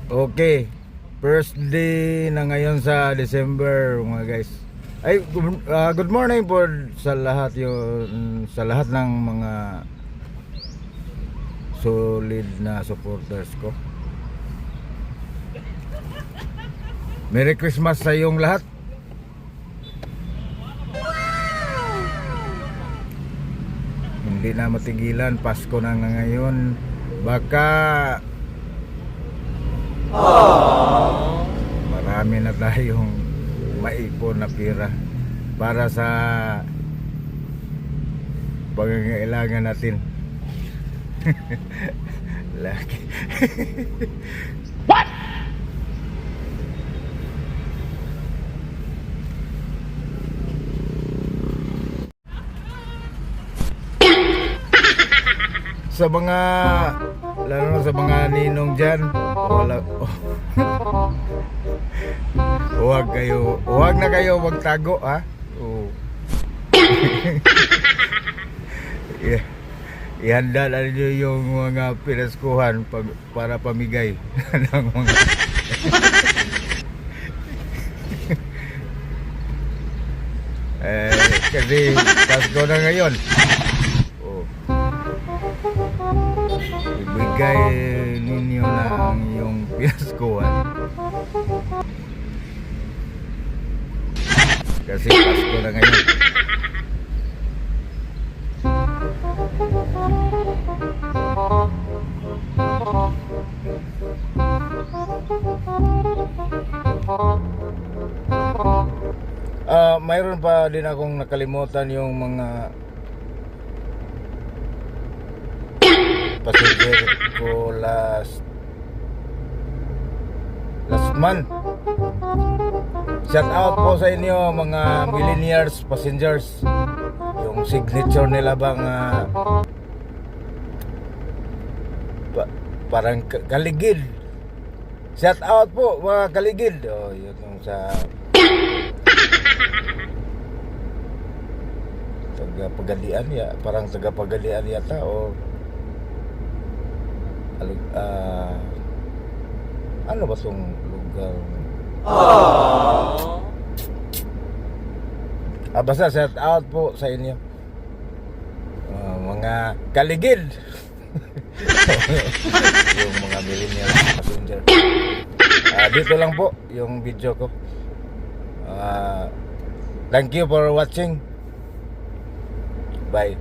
Okay, first day na ngayon sa December mga guys. Ay, good morning po sa lahat sa lahat ng mga solid na supporters ko. Merry Christmas sa iyong lahat. Hindi na matigilan, Pasko na ngayon. Baka marami na tayong maipon na pira para sa pangangailangan natin. Laki. What? Sa mga lalo na sa mga ninong dyan, wala, huwag na kayo magtago, ha? Oh. Yeah. Ihanda na niyo yung mga pinaskuhan para pamigay ng mga kasi Pasko na ngayon. Ibigay ninyo lang yung pinaskuhan kasi Pasko na ngayon. Mayroon pa din akong nakalimutan yung mga passenger ko last month. Shout out po sa inyo mga millennials passengers. Yung signature nila bang parang kaligid. Shout out po mga kaligid. Oh, yun yung sa Tagapagalian ya, parang Tagapagalian yata o ano ba tong lugar? Basta shout out po sa inyo mga kaligid. Yung mga millennial passenger. Dito lang po yung video ko. Thank you for watching. Bye.